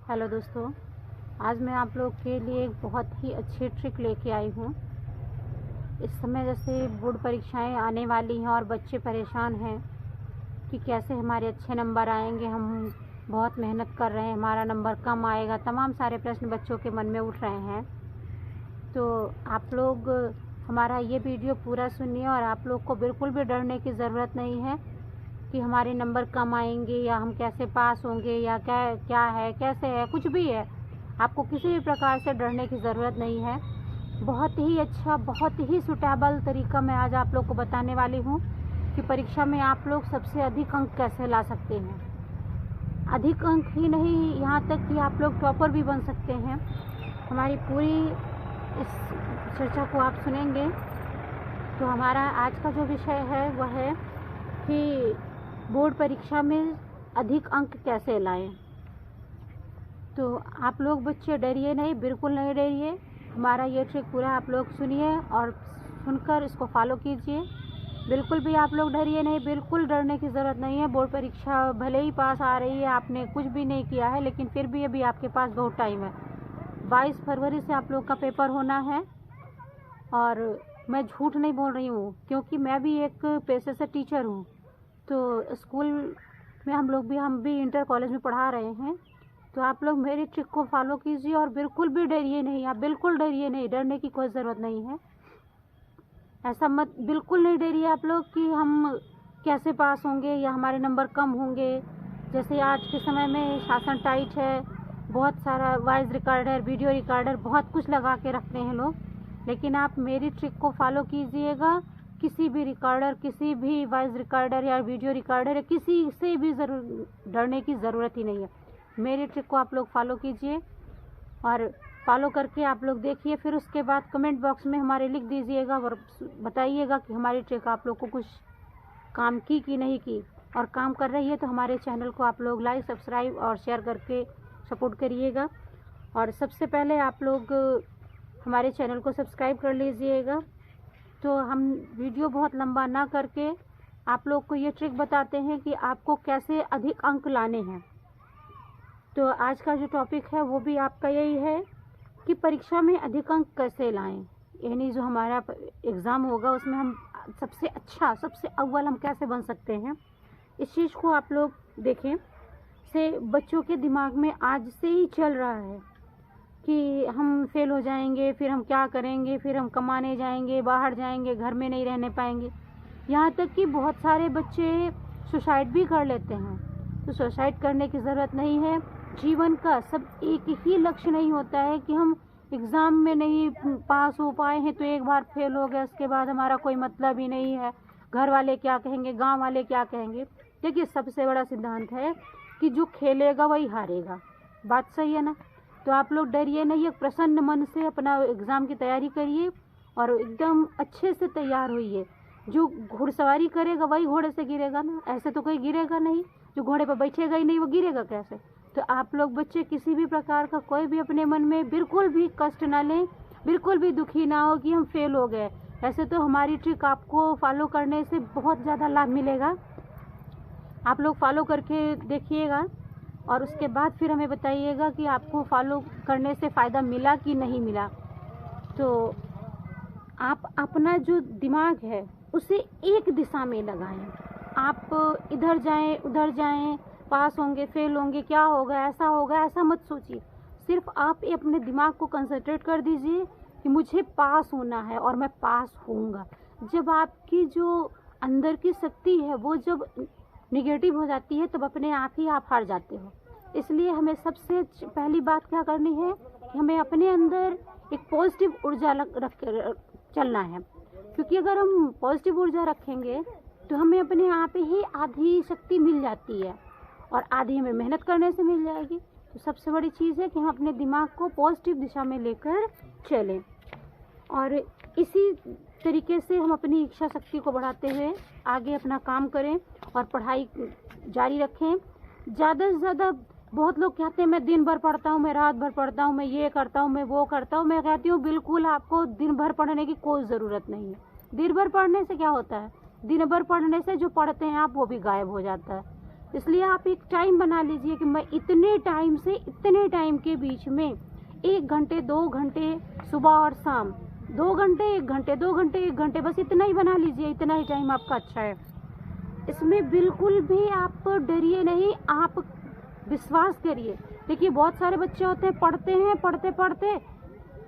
Hello दोस्तों, आज मैं आप लोग के लिए एक बहुत ही अच्छी ट्रिक लेके आई हूँ। इस समय जैसे बोर्ड परीक्षाएं आने वाली हैं और बच्चे परेशान हैं कि कैसे हमारे अच्छे नंबर आएंगे। हम बहुत मेहनत कर रहे हैं, हमारा नंबर कम आएगा, तमाम सारे प्रश्न बच्चों के मन में उठ रहे हैं। तो आप लोग हमारा ये वीडियो पूरा सुनिए और आप लोग को बिल्कुल भी डरने की ज़रूरत नहीं है कि हमारे नंबर कम आएंगे या हम कैसे पास होंगे या क्या है, कैसे है, कुछ भी है। आपको किसी भी प्रकार से डरने की ज़रूरत नहीं है। बहुत ही अच्छा, बहुत ही सूटेबल तरीका मैं आज आप लोग को बताने वाली हूँ कि परीक्षा में आप लोग सबसे अधिक अंक कैसे ला सकते हैं। अधिक अंक ही नहीं, यहाँ तक कि आप लोग टॉपर भी बन सकते हैं। हमारी पूरी इस चर्चा को आप सुनेंगे तो हमारा आज का जो विषय है वह है कि बोर्ड परीक्षा में अधिक अंक कैसे लाएं। तो आप लोग बच्चे डरिए नहीं, बिल्कुल नहीं डरिए। हमारा ये ट्रिक पूरा आप लोग सुनिए और सुनकर इसको फॉलो कीजिए। बिल्कुल भी आप लोग डरिए नहीं, बिल्कुल डरने की ज़रूरत नहीं है। बोर्ड परीक्षा भले ही पास आ रही है, आपने कुछ भी नहीं किया है, लेकिन फिर भी अभी आपके पास बहुत टाइम है। 22 फरवरी से आप लोग का पेपर होना है। और मैं झूठ नहीं बोल रही हूँ, क्योंकि मैं भी एक पेशे से टीचर हूँ। तो स्कूल में हम भी इंटर कॉलेज में पढ़ा रहे हैं। तो आप लोग मेरी ट्रिक को फॉलो कीजिए और बिल्कुल भी डरिए नहीं। आप बिल्कुल डरिए नहीं, डरने की कोई ज़रूरत नहीं है। ऐसा मत, बिल्कुल नहीं डरिए आप लोग कि हम कैसे पास होंगे या हमारे नंबर कम होंगे। जैसे आज के समय में शासन टाइट है, बहुत सारा वॉइस रिकॉर्डर, वीडियो रिकॉर्डर, बहुत कुछ लगा के रखते हैं लोग। लेकिन आप मेरी ट्रिक को फॉलो कीजिएगा। किसी भी रिकॉर्डर, किसी भी वॉइस रिकॉर्डर या वीडियो रिकॉर्डर या किसी से भी डरने की ज़रूरत ही नहीं है। मेरी ट्रिक को आप लोग फॉलो कीजिए और फॉलो करके आप लोग देखिए। फिर उसके बाद कमेंट बॉक्स में हमारे लिख दीजिएगा और बताइएगा कि हमारी ट्रिक आप लोग को कुछ काम की कि नहीं की। और काम कर रही है तो हमारे चैनल को आप लोग लाइक, सब्सक्राइब और शेयर करके सपोर्ट करिएगा। और सबसे पहले आप लोग हमारे चैनल को सब्सक्राइब कर लीजिएगा। तो हम वीडियो बहुत लंबा ना करके आप लोग को ये ट्रिक बताते हैं कि आपको कैसे अधिक अंक लाने हैं। तो आज का जो टॉपिक है वो भी आपका यही है कि परीक्षा में अधिक अंक कैसे लाएं। यानी जो हमारा एग्ज़ाम होगा उसमें हम सबसे अच्छा, सबसे अव्वल हम कैसे बन सकते हैं। इस चीज़ को आप लोग देखें से बच्चों के दिमाग में आज से ही चल रहा है कि हम फेल हो जाएंगे, फिर हम क्या करेंगे, फिर हम कमाने जाएंगे, बाहर जाएंगे, घर में नहीं रहने पाएंगे। यहाँ तक कि बहुत सारे बच्चे सुसाइड भी कर लेते हैं। तो सुसाइड करने की ज़रूरत नहीं है। जीवन का सब एक ही लक्ष्य नहीं होता है कि हम एग्ज़ाम में नहीं पास हो पाए हैं तो एक बार फेल हो गए, उसके बाद हमारा कोई मतलब ही नहीं है। घर वाले क्या कहेंगे, गाँव वाले क्या कहेंगे। देखिए, सबसे बड़ा सिद्धांत है कि जो खेलेगा वही हारेगा। बात सही है ना। तो आप लोग डरिए नहीं, एक प्रसन्न मन से अपना एग्ज़ाम की तैयारी करिए और एकदम अच्छे से तैयार होइए। जो घुड़सवारी करेगा वही घोड़े से गिरेगा ना, ऐसे तो कोई गिरेगा नहीं। जो घोड़े पर बैठेगा ही नहीं वो गिरेगा कैसे। तो आप लोग बच्चे किसी भी प्रकार का कोई भी अपने मन में बिल्कुल भी कष्ट ना लें, बिल्कुल भी दुखी ना हो कि हम फेल हो गए। ऐसे तो हमारी ट्रिक आपको फॉलो करने से बहुत ज़्यादा लाभ मिलेगा। आप लोग फॉलो करके देखिएगा और उसके बाद फिर हमें बताइएगा कि आपको फॉलो करने से फ़ायदा मिला कि नहीं मिला। तो आप अपना जो दिमाग है उसे एक दिशा में लगाएं। आप इधर जाएं, उधर जाएं, पास होंगे, फेल होंगे, क्या होगा, ऐसा मत सोचिए। सिर्फ आप अपने दिमाग को कंसंट्रेट कर दीजिए कि मुझे पास होना है और मैं पास होऊंगा। जब आपकी जो अंदर की शक्ति है वो जब निगेटिव हो जाती है तब अपने आप ही आप हार जाते हो। इसलिए हमें सबसे पहली बात क्या करनी है कि हमें अपने अंदर एक पॉजिटिव ऊर्जा रख कर चलना है। क्योंकि अगर हम पॉजिटिव ऊर्जा रखेंगे तो हमें अपने आप ही आधी शक्ति मिल जाती है और आधी हमें मेहनत करने से मिल जाएगी। तो सबसे बड़ी चीज़ है कि हम अपने दिमाग को पॉजिटिव दिशा में लेकर चलें और इसी तरीके से हम अपनी इच्छा शक्ति को बढ़ाते हुए आगे अपना काम करें और पढ़ाई जारी रखें। ज़्यादा से ज़्यादा बहुत लोग कहते हैं मैं दिन भर पढ़ता हूँ, मैं रात भर पढ़ता हूँ, मैं ये करता हूँ, मैं वो करता हूँ। मैं कहती हूँ बिल्कुल आपको दिन भर पढ़ने की कोई ज़रूरत नहीं है। दिन भर पढ़ने से क्या होता है, दिन भर पढ़ने से जो पढ़ते हैं आप वो भी गायब हो जाता है। इसलिए आप एक टाइम बना लीजिए कि मैं इतने टाइम से इतने टाइम के बीच में 1 घंटे 2 घंटे सुबह और शाम, 2 घंटे 1 घंटे 2 घंटे 1 घंटे, बस इतना ही बना लीजिए, इतना ही टाइम आपका अच्छा है। इसमें बिल्कुल भी आप डरिए नहीं, आप विश्वास करिए। देखिए बहुत सारे बच्चे होते हैं, पढ़ते हैं, पढ़ते पढ़ते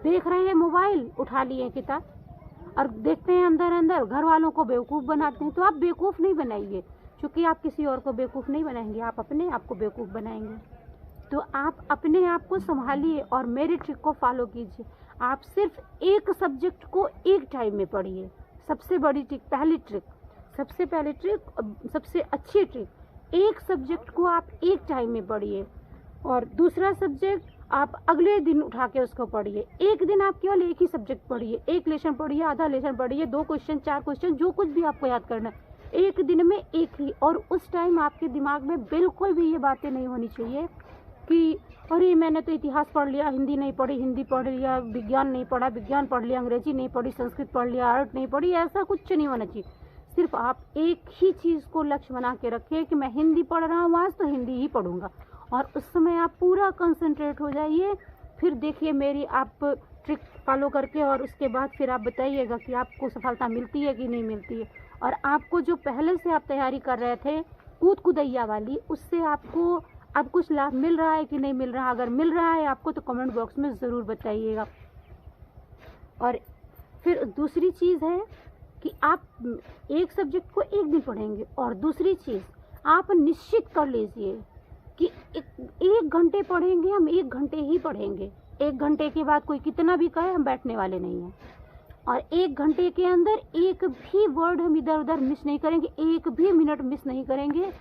देख रहे हैं मोबाइल, उठा लिए किताब और देखते हैं अंदर अंदर, घर वालों को बेवकूफ़ बनाते हैं। तो आप बेवकूफ़ नहीं बनाइए, क्योंकि आप किसी और को बेवकूफ़ नहीं बनाएंगे, आप अपने आप को बेवकूफ़ बनाएंगे। तो आप अपने आप को संभालिए और मेरी ट्रिक को फॉलो कीजिए। आप सिर्फ एक सब्जेक्ट को एक टाइम में पढ़िए। सबसे बड़ी ट्रिक, पहली ट्रिक, सबसे पहली ट्रिक, सबसे अच्छी ट्रिक, एक सब्जेक्ट को आप एक टाइम में पढ़िए और दूसरा सब्जेक्ट आप अगले दिन उठा के उसको पढ़िए। एक दिन आप केवल एक ही सब्जेक्ट पढ़िए, एक लेसन पढ़िए, आधा लेसन पढ़िए, 2 क्वेश्चन 4 क्वेश्चन, जो कुछ भी आपको याद करना है, एक दिन में एक ही। और उस टाइम आपके दिमाग में बिल्कुल भी ये बातें नहीं होनी चाहिए कि अरे मैंने तो इतिहास पढ़ लिया, हिंदी नहीं पढ़ी, हिंदी पढ़ लिया, विज्ञान नहीं पढ़ा, विज्ञान पढ़ लिया, अंग्रेजी नहीं पढ़ी, संस्कृत पढ़ लिया, आर्ट नहीं पढ़ी। ऐसा कुछ नहीं होना चाहिए। सिर्फ आप एक ही चीज़ को लक्ष्य बना के रखिए कि मैं हिंदी पढ़ रहा हूँ आज, तो हिंदी ही पढ़ूंगा, और उस समय आप पूरा कंसंट्रेट हो जाइए। फिर देखिए मेरी आप ट्रिक फॉलो करके, और उसके बाद फिर आप बताइएगा कि आपको सफलता मिलती है कि नहीं मिलती है। और आपको जो पहले से आप तैयारी कर रहे थे कूद कुदैया वाली, उससे आपको अब कुछ लाभ मिल रहा है कि नहीं मिल रहा। अगर मिल रहा है आपको तो कमेंट बॉक्स में ज़रूर बताइएगा। और फिर दूसरी चीज़ है कि आप एक सब्जेक्ट को एक दिन पढ़ेंगे, और दूसरी चीज़ आप निश्चित कर लीजिए कि 1 घंटे पढ़ेंगे, हम 1 घंटे ही पढ़ेंगे। 1 घंटे के बाद कोई कितना भी कहे हम बैठने वाले नहीं हैं। और 1 घंटे के अंदर एक भी वर्ड हम इधर उधर मिस नहीं करेंगे, एक भी मिनट मिस नहीं करेंगे।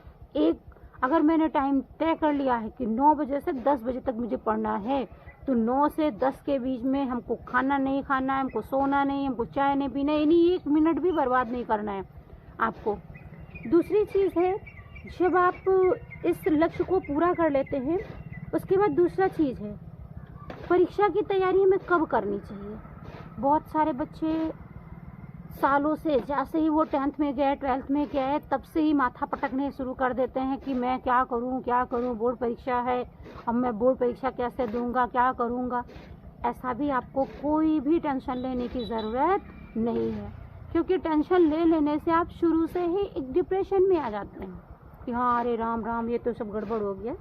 अगर मैंने टाइम तय कर लिया है कि 9 बजे से 10 बजे तक मुझे पढ़ना है, तो 9 से 10 के बीच में हमको खाना नहीं खाना है, हमको सोना नहीं, हमको चाय नहीं पीना है, यानी 1 मिनट भी बर्बाद नहीं करना है आपको। दूसरी चीज़ है, जब आप इस लक्ष्य को पूरा कर लेते हैं, उसके बाद दूसरा चीज़ है परीक्षा की तैयारी हमें कब करनी चाहिए। बहुत सारे बच्चे सालों से, जैसे ही वो 10th में गए, 12th में गए, तब से ही माथा पटकने शुरू कर देते हैं कि मैं क्या करूं, बोर्ड परीक्षा है, अब मैं बोर्ड परीक्षा कैसे दूंगा, क्या करूंगा। ऐसा भी आपको कोई भी टेंशन लेने की ज़रूरत नहीं है, क्योंकि टेंशन ले लेने से आप शुरू से ही एक डिप्रेशन में आ जाते हैं कि हाँ अरे राम राम ये तो सब गड़बड़ हो गया।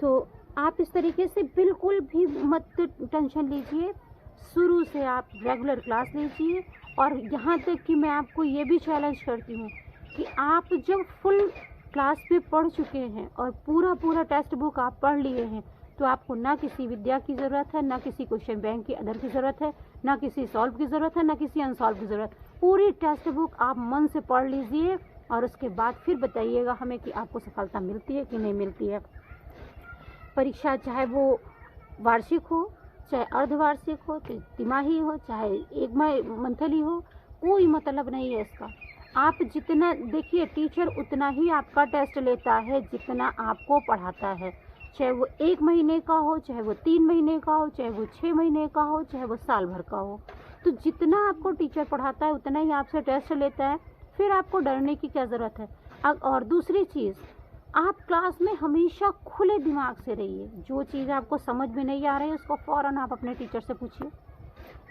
तो आप इस तरीके से बिल्कुल भी मत टेंशन लीजिए। शुरू से आप रेगुलर क्लास लीजिए, और यहाँ तक कि मैं आपको ये भी चैलेंज करती हूँ कि आप जब फुल क्लास में पढ़ चुके हैं और पूरा टेक्स्ट बुक आप पढ़ लिए हैं, तो आपको ना किसी विद्या की ज़रूरत है, ना किसी क्वेश्चन बैंक की अदर की ज़रूरत है, ना किसी सॉल्व की ज़रूरत है, ना किसी अनसॉल्व की ज़रूरत। पूरी टेक्स्ट बुक आप मन से पढ़ लीजिए और उसके बाद फिर बताइएगा हमें कि आपको सफलता मिलती है कि नहीं मिलती है। परीक्षा चाहे वो वार्षिक हो, चाहे अर्धवार्षिक हो, चाहे तिमाही हो, चाहे 1 मंथली हो, कोई मतलब नहीं है इसका। आप जितना देखिए, टीचर उतना ही आपका टेस्ट लेता है जितना आपको पढ़ाता है, चाहे वो 1 महीने का हो, चाहे वो 3 महीने का हो, चाहे वो 6 महीने का हो, चाहे वो साल भर का हो। तो जितना आपको टीचर पढ़ाता है उतना ही आपसे टेस्ट लेता है, फिर आपको डरने की क्या ज़रूरत है। और दूसरी चीज़, आप क्लास में हमेशा खुले दिमाग से रहिए। जो चीज़ आपको समझ में नहीं आ रही है उसको फ़ौरन आप अपने टीचर से पूछिए।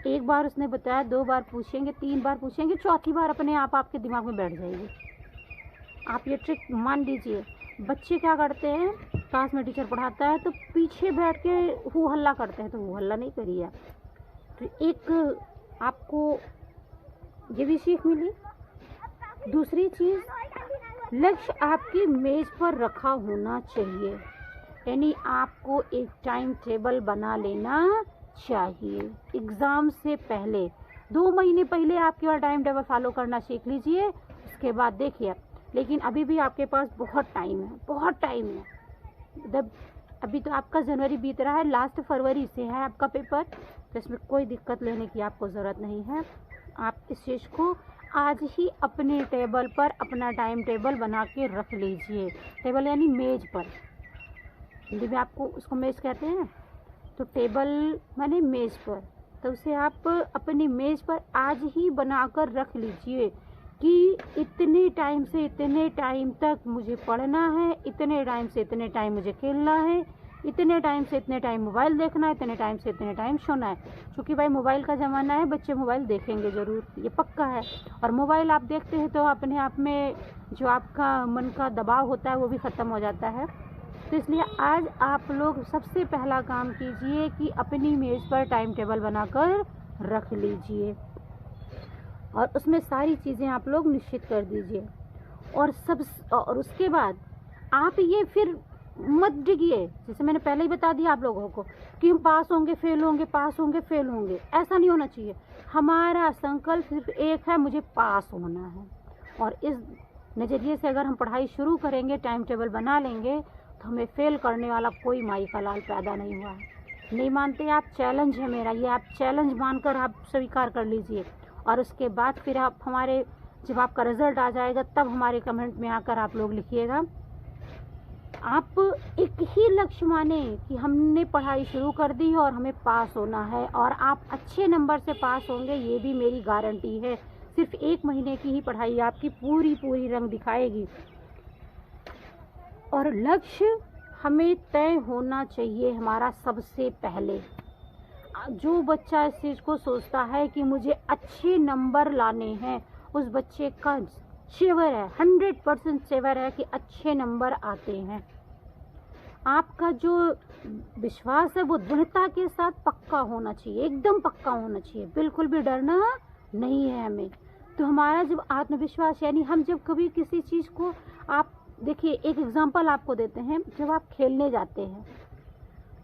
1 बार उसने बताया, 2 बार पूछेंगे, 3 बार पूछेंगे, चौथी बार अपने आप आपके दिमाग में बैठ जाएगी। आप ये ट्रिक मान लीजिए। बच्चे क्या करते हैं, क्लास में टीचर पढ़ाता है तो पीछे बैठ के हू हल्ला करते हैं, तो हू हल्ला नहीं करिए आप। तो एक आपको ये भी सीख मिली। दूसरी चीज़, लक्ष्य आपकी मेज पर रखा होना चाहिए, यानी आपको एक टाइम टेबल बना लेना चाहिए। एग्ज़ाम से पहले 2 महीने पहले आप केवल टाइम टेबल फॉलो करना सीख लीजिए, उसके बाद देखिए। लेकिन अभी भी आपके पास बहुत टाइम है, बहुत टाइम है। मतलब अभी तो आपका जनवरी बीत रहा है, लास्ट फरवरी से है आपका पेपर, तो इसमें कोई दिक्कत लेने की आपको ज़रूरत नहीं है। आप इस चीज़ को आज ही अपने टेबल पर अपना टाइम टेबल बना के रख लीजिए। टेबल यानी मेज़ पर, हिंदी में आपको उसको मेज़ कहते हैं, तो टेबल माने मेज़ पर, तो उसे आप अपनी मेज़ पर आज ही बनाकर रख लीजिए कि इतने टाइम से इतने टाइम तक मुझे पढ़ना है, इतने टाइम से इतने टाइम मुझे खेलना है, इतने टाइम से इतने टाइम मोबाइल देखना है, इतने टाइम से इतने टाइम सोना है। क्योंकि भाई मोबाइल का ज़माना है, बच्चे मोबाइल देखेंगे ज़रूर, ये पक्का है। और मोबाइल आप देखते हैं तो अपने आप में जो आपका मन का दबाव होता है वो भी ख़त्म हो जाता है। तो इसलिए आज आप लोग सबसे पहला काम कीजिए कि अपनी मेज़ पर टाइम टेबल बनाकर रख लीजिए और उसमें सारी चीज़ें आप लोग निश्चित कर दीजिए। और उसके बाद आप ये फिर मत डिगिए, जैसे मैंने पहले ही बता दिया आप लोगों को कि हम पास होंगे फेल होंगे, पास होंगे फेल होंगे, ऐसा नहीं होना चाहिए। हमारा संकल्प सिर्फ एक है, मुझे पास होना है। और इस नज़रिए से अगर हम पढ़ाई शुरू करेंगे, टाइम टेबल बना लेंगे, तो हमें फेल करने वाला कोई माई का लाल पैदा नहीं हुआ है। नहीं मानते आप? चैलेंज है मेरा ये, आप चैलेंज मानकर आप स्वीकार कर लीजिए। और उसके बाद फिर आप हमारे, जब आपका रिजल्ट आ जाएगा तब हमारे कमेंट में आकर आप लोग लिखिएगा। आप एक ही लक्ष्य माने कि हमने पढ़ाई शुरू कर दी है और हमें पास होना है, और आप अच्छे नंबर से पास होंगे, ये भी मेरी गारंटी है। सिर्फ 1 महीने की ही पढ़ाई आपकी पूरी रंग दिखाएगी। और लक्ष्य हमें तय होना चाहिए हमारा सबसे पहले। जो बच्चा इस चीज़ को सोचता है कि मुझे अच्छे नंबर लाने हैं, उस बच्चे का श्योर है, 100% श्योर है कि अच्छे नंबर आते हैं। आपका जो विश्वास है वो दृढ़ता के साथ पक्का होना चाहिए, एकदम पक्का होना चाहिए, बिल्कुल भी डरना नहीं है हमें। तो हमारा जब आत्मविश्वास, यानी हम जब कभी किसी चीज़ को, आप देखिए एक एग्जांपल आपको देते हैं, जब आप खेलने जाते हैं,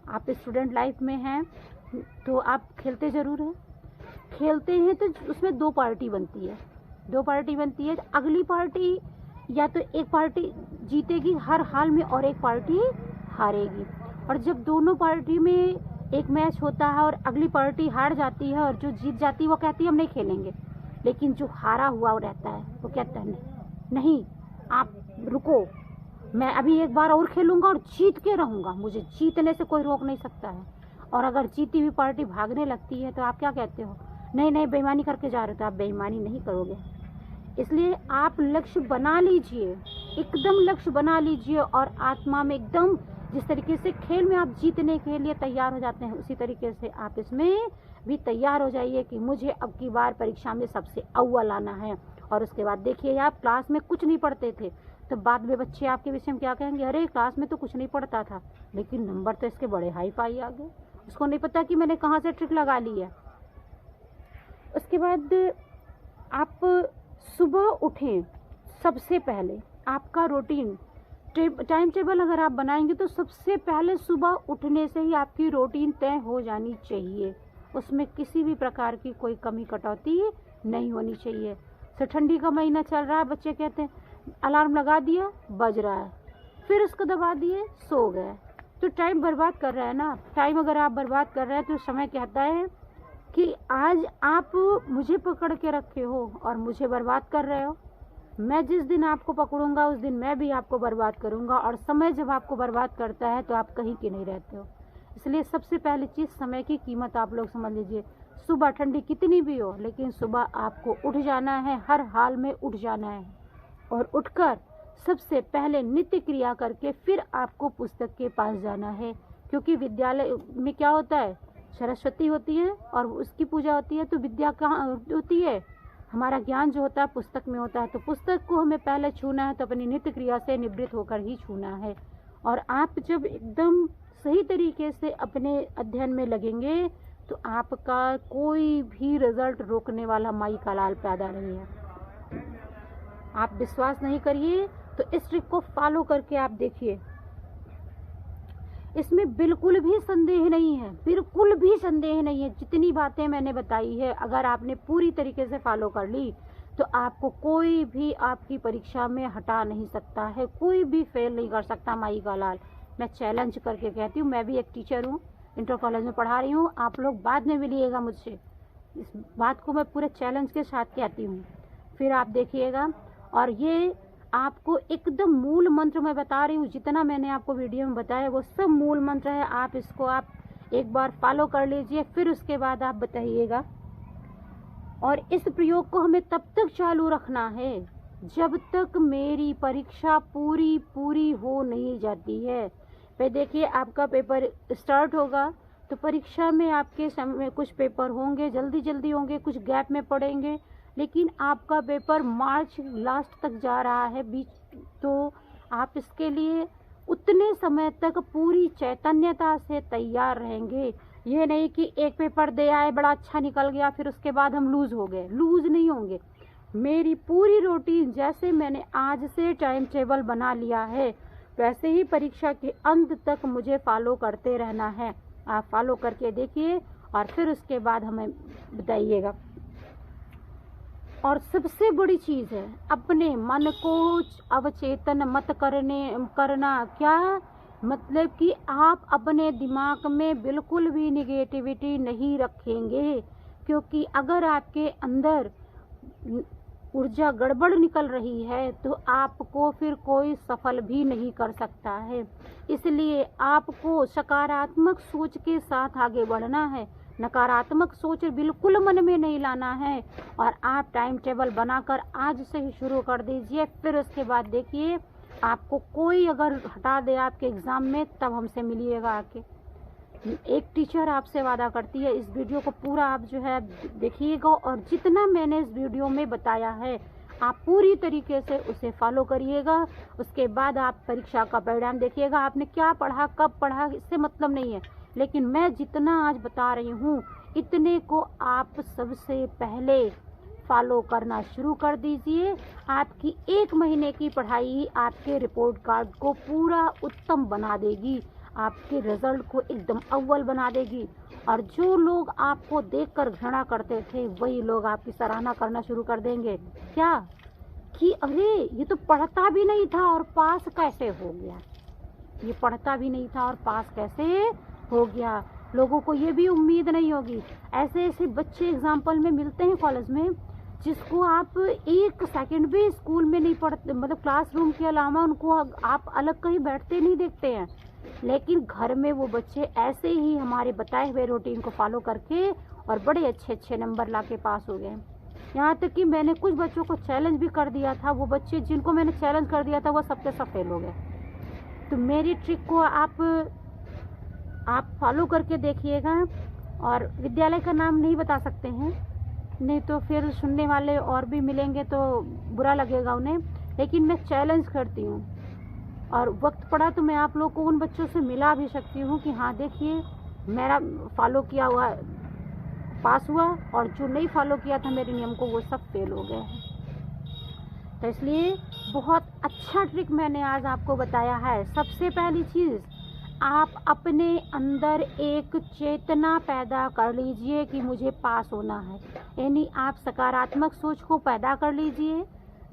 आप स्टूडेंट लाइफ में हैं तो आप खेलते ज़रूर हैं, खेलते हैं तो उसमें 2 पार्टी बनती है, 2 पार्टी बनती है। अगली पार्टी या तो एक पार्टी जीतेगी हर हाल में और एक पार्टी हारेगी। और जब दोनों पार्टी में एक मैच होता है और अगली पार्टी हार जाती है और जो जीत जाती है वो कहती है हम नहीं खेलेंगे, लेकिन जो हारा हुआ रहता है वो कहता है नहीं आप रुको, मैं अभी एक बार और खेलूंगा और जीत के रहूंगा, मुझे जीतने से कोई रोक नहीं सकता है। और अगर जीती हुई पार्टी भागने लगती है तो आप क्या कहते हो? नहीं बेईमानी करके जा रहे हो। तो आप बेईमानी नहीं करोगे। इसलिए आप लक्ष्य बना लीजिए, एकदम लक्ष्य बना लीजिए, और आत्मा में एकदम, जिस तरीके से खेल में आप जीतने के लिए तैयार हो जाते हैं, उसी तरीके से आप इसमें भी तैयार हो जाइए कि मुझे अब की बार परीक्षा में सबसे अव्वल आना है। और उसके बाद देखिए, आप क्लास में कुछ नहीं पढ़ते थे तो बाद में बच्चे आपके विषय में क्या कहेंगे, अरे क्लास में तो कुछ नहीं पढ़ता था लेकिन नंबर तो इसके बड़े हाई फाई आ गए, उसको नहीं पता कि मैंने कहाँ से ट्रिक लगा ली है। उसके बाद आप सुबह उठें, सबसे पहले आपका रूटीन टाइम टेबल अगर आप बनाएंगे तो सबसे पहले सुबह उठने से ही आपकी रूटीन तय हो जानी चाहिए, उसमें किसी भी प्रकार की कोई कमी कटौती नहीं होनी चाहिए। तो ठंडी का महीना चल रहा है, बच्चे कहते हैं अलार्म लगा दिया, बज रहा है, फिर उसको दबा दिए, सो गए, तो टाइम बर्बाद कर रहे हैं ना। टाइम अगर आप बर्बाद कर रहे हैं तो समय कहता है कि आज आप मुझे पकड़ के रखे हो और मुझे बर्बाद कर रहे हो, मैं जिस दिन आपको पकड़ूंगा उस दिन मैं भी आपको बर्बाद करूंगा। और समय जब आपको बर्बाद करता है तो आप कहीं के नहीं रहते हो। इसलिए सबसे पहली चीज़, समय की कीमत आप लोग समझ लीजिए। सुबह ठंडी कितनी भी हो, लेकिन सुबह आपको उठ जाना है, हर हाल में उठ जाना है, और उठकर सबसे पहले नित्य क्रिया करके फिर आपको पुस्तक के पास जाना है। क्योंकि विद्यालय में क्या होता है, सरस्वती होती है और उसकी पूजा होती है, तो विद्या कहाँ होती है, हमारा ज्ञान जो होता है पुस्तक में होता है। तो पुस्तक को हमें पहले छूना है तो अपनी नित्य क्रिया से निवृत्त होकर ही छूना है। और आप जब एकदम सही तरीके से अपने अध्ययन में लगेंगे तो आपका कोई भी रिजल्ट रोकने वाला माई का लाल पैदा नहीं है। आप विश्वास नहीं करिए तो इस ट्रिक को फॉलो करके आप देखिए, इसमें बिल्कुल भी संदेह नहीं है, बिल्कुल भी संदेह नहीं है। जितनी बातें मैंने बताई है अगर आपने पूरी तरीके से फॉलो कर ली तो आपको कोई भी आपकी परीक्षा में हटा नहीं सकता है, कोई भी फेल नहीं कर सकता माई का लाल। मैं चैलेंज करके कहती हूँ, मैं भी एक टीचर हूँ, इंटर कॉलेज में पढ़ा रही हूँ, आप लोग बाद में मिलिएगा मुझसे, इस बात को मैं पूरे चैलेंज के साथ कहती हूँ, फिर आप देखिएगा। और ये आपको एकदम मूल मंत्र मैं बता रही हूँ, जितना मैंने आपको वीडियो में बताया वो सब मूल मंत्र है। आप इसको आप एक बार फॉलो कर लीजिए, फिर उसके बाद आप बताइएगा और इस प्रयोग को हमें तब तक चालू रखना है जब तक मेरी परीक्षा पूरी हो नहीं जाती है। फिर देखिए आपका पेपर स्टार्ट होगा तो परीक्षा में आपके समय कुछ पेपर होंगे जल्दी होंगे, कुछ गैप में पड़ेंगे, लेकिन आपका पेपर मार्च लास्ट तक जा रहा है बीच, तो आप इसके लिए उतने समय तक पूरी चैतन्यता से तैयार रहेंगे। ये नहीं कि एक पेपर दे आए, बड़ा अच्छा निकल गया, फिर उसके बाद हम लूज़ हो गए। लूज़ नहीं होंगे। मेरी पूरी रूटीन जैसे मैंने आज से टाइम टेबल बना लिया है वैसे ही परीक्षा के अंत तक मुझे फॉलो करते रहना है। आप फॉलो करके देखिए और फिर उसके बाद हमें बताइएगा। और सबसे बड़ी चीज़ है, अपने मन को अवचेतन मत करना। क्या मतलब कि आप अपने दिमाग में बिल्कुल भी निगेटिविटी नहीं रखेंगे, क्योंकि अगर आपके अंदर ऊर्जा गड़बड़ निकल रही है तो आपको फिर कोई सफल भी नहीं कर सकता है। इसलिए आपको सकारात्मक सोच के साथ आगे बढ़ना है, नकारात्मक सोच बिल्कुल मन में नहीं लाना है। और आप टाइम टेबल बनाकर आज से ही शुरू कर दीजिए। फिर उसके बाद देखिए आपको कोई अगर हटा दे आपके एग्ज़ाम में, तब हमसे मिलिएगा आके। एक टीचर आपसे वादा करती है, इस वीडियो को पूरा आप जो है देखिएगा और जितना मैंने इस वीडियो में बताया है आप पूरी तरीके से उसे फॉलो करिएगा। उसके बाद आप परीक्षा का परिणाम देखिएगा। आपने क्या पढ़ा, कब पढ़ा, इससे मतलब नहीं है, लेकिन मैं जितना आज बता रही हूँ इतने को आप सबसे पहले फॉलो करना शुरू कर दीजिए। आपकी 1 महीने की पढ़ाई आपके रिपोर्ट कार्ड को पूरा उत्तम बना देगी, आपके रिजल्ट को एकदम अव्वल बना देगी। और जो लोग आपको देखकर घृणा करते थे वही लोग आपकी सराहना करना शुरू कर देंगे। क्या कि अरे ये तो पढ़ता भी नहीं था और पास कैसे हो गया, ये पढ़ता भी नहीं था और पास कैसे हो गया। लोगों को ये भी उम्मीद नहीं होगी। ऐसे ऐसे बच्चे एग्जाम्पल में मिलते हैं कॉलेज में जिसको आप 1 सेकंड भी स्कूल में नहीं पढ़ते, मतलब क्लासरूम के अलावा उनको आप अलग कहीं बैठते नहीं देखते हैं, लेकिन घर में वो बच्चे ऐसे ही हमारे बताए हुए रूटीन को फॉलो करके और बड़े अच्छे नंबर लाके पास हो गए। यहाँ तक कि मैंने कुछ बच्चों को चैलेंज भी कर दिया था, वो बच्चे जिनको मैंने चैलेंज कर दिया था वो सबके सब फेल हो गए। तो मेरी ट्रिक को आप फॉलो करके देखिएगा। और विद्यालय का नाम नहीं बता सकते हैं, नहीं तो फिर सुनने वाले और भी मिलेंगे तो बुरा लगेगा उन्हें, लेकिन मैं चैलेंज करती हूँ और वक्त पड़ा तो मैं आप लोग को उन बच्चों से मिला भी सकती हूँ कि हाँ देखिए मेरा फॉलो किया हुआ पास हुआ और जो नहीं फॉलो किया था मेरे नियम को वो सब फेल हो गए हैं। तो इसलिए बहुत अच्छा ट्रिक मैंने आज आपको बताया है। सबसे पहली चीज़, आप अपने अंदर एक चेतना पैदा कर लीजिए कि मुझे पास होना है, यानी आप सकारात्मक सोच को पैदा कर लीजिए।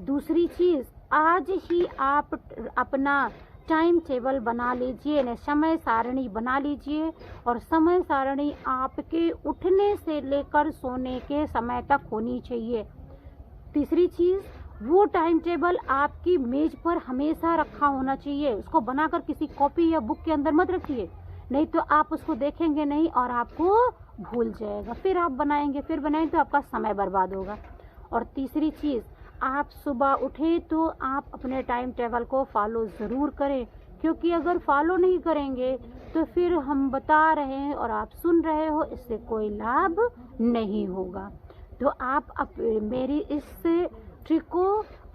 दूसरी चीज़, आज ही आप अपना टाइम टेबल बना लीजिए, यानी समय सारणी बना लीजिए और समय सारणी आपके उठने से लेकर सोने के समय तक होनी चाहिए। तीसरी चीज़, वो टाइम टेबल आपकी मेज पर हमेशा रखा होना चाहिए। उसको बनाकर किसी कॉपी या बुक के अंदर मत रखिए, नहीं तो आप उसको देखेंगे नहीं और आपको भूल जाएगा। फिर आप बनाएंगे तो आपका समय बर्बाद होगा। और तीसरी चीज़, आप सुबह उठें तो आप अपने टाइम टेबल को फॉलो ज़रूर करें, क्योंकि अगर फॉलो नहीं करेंगे तो फिर हम बता रहे हैं और आप सुन रहे हो, इससे कोई लाभ नहीं होगा। तो आप मेरी इस ट्रिक को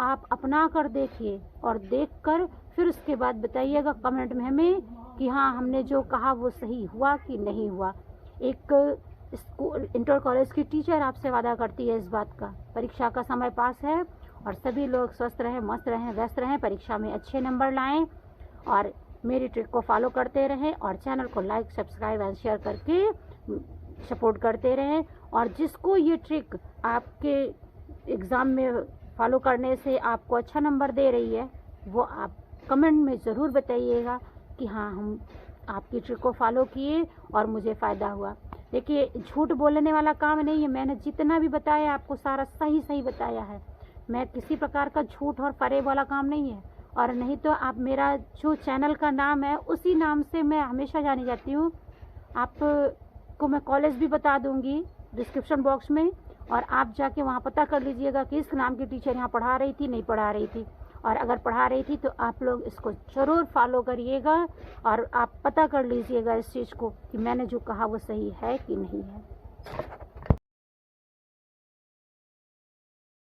आप अपना कर देखिए और देखकर फिर उसके बाद बताइएगा कमेंट में हमें कि हाँ हमने जो कहा वो सही हुआ कि नहीं हुआ। एक स्कूल इंटर कॉलेज की टीचर आपसे वादा करती है इस बात का, परीक्षा का समय पास है और सभी लोग स्वस्थ रहें, मस्त रहें, व्यस्त रहें, परीक्षा में अच्छे नंबर लाएं और मेरी ट्रिक को फॉलो करते रहें और चैनल को लाइक, सब्सक्राइब एंड शेयर करके सपोर्ट करते रहें। और जिसको ये ट्रिक आपके एग्ज़ाम में फॉलो करने से आपको अच्छा नंबर दे रही है वो आप कमेंट में ज़रूर बताइएगा कि हाँ हम आपकी ट्रिक को फॉलो किए और मुझे फ़ायदा हुआ। देखिए झूठ बोलने वाला काम नहीं है, मैंने जितना भी बताया आपको सारा सही बताया है। मैं किसी प्रकार का झूठ और फरेब वाला काम नहीं है। और नहीं तो आप मेरा जो चैनल का नाम है उसी नाम से मैं हमेशा जानी जाती हूँ। आपको मैं कॉलेज भी बता दूँगी डिस्क्रिप्शन बॉक्स में, और आप जाके वहाँ पता कर लीजिएगा कि इस नाम की टीचर यहाँ पढ़ा रही थी, नहीं पढ़ा रही थी। और अगर पढ़ा रही थी तो आप लोग इसको ज़रूर फॉलो करिएगा और आप पता कर लीजिएगा इस चीज़ को कि मैंने जो कहा वो सही है कि नहीं है।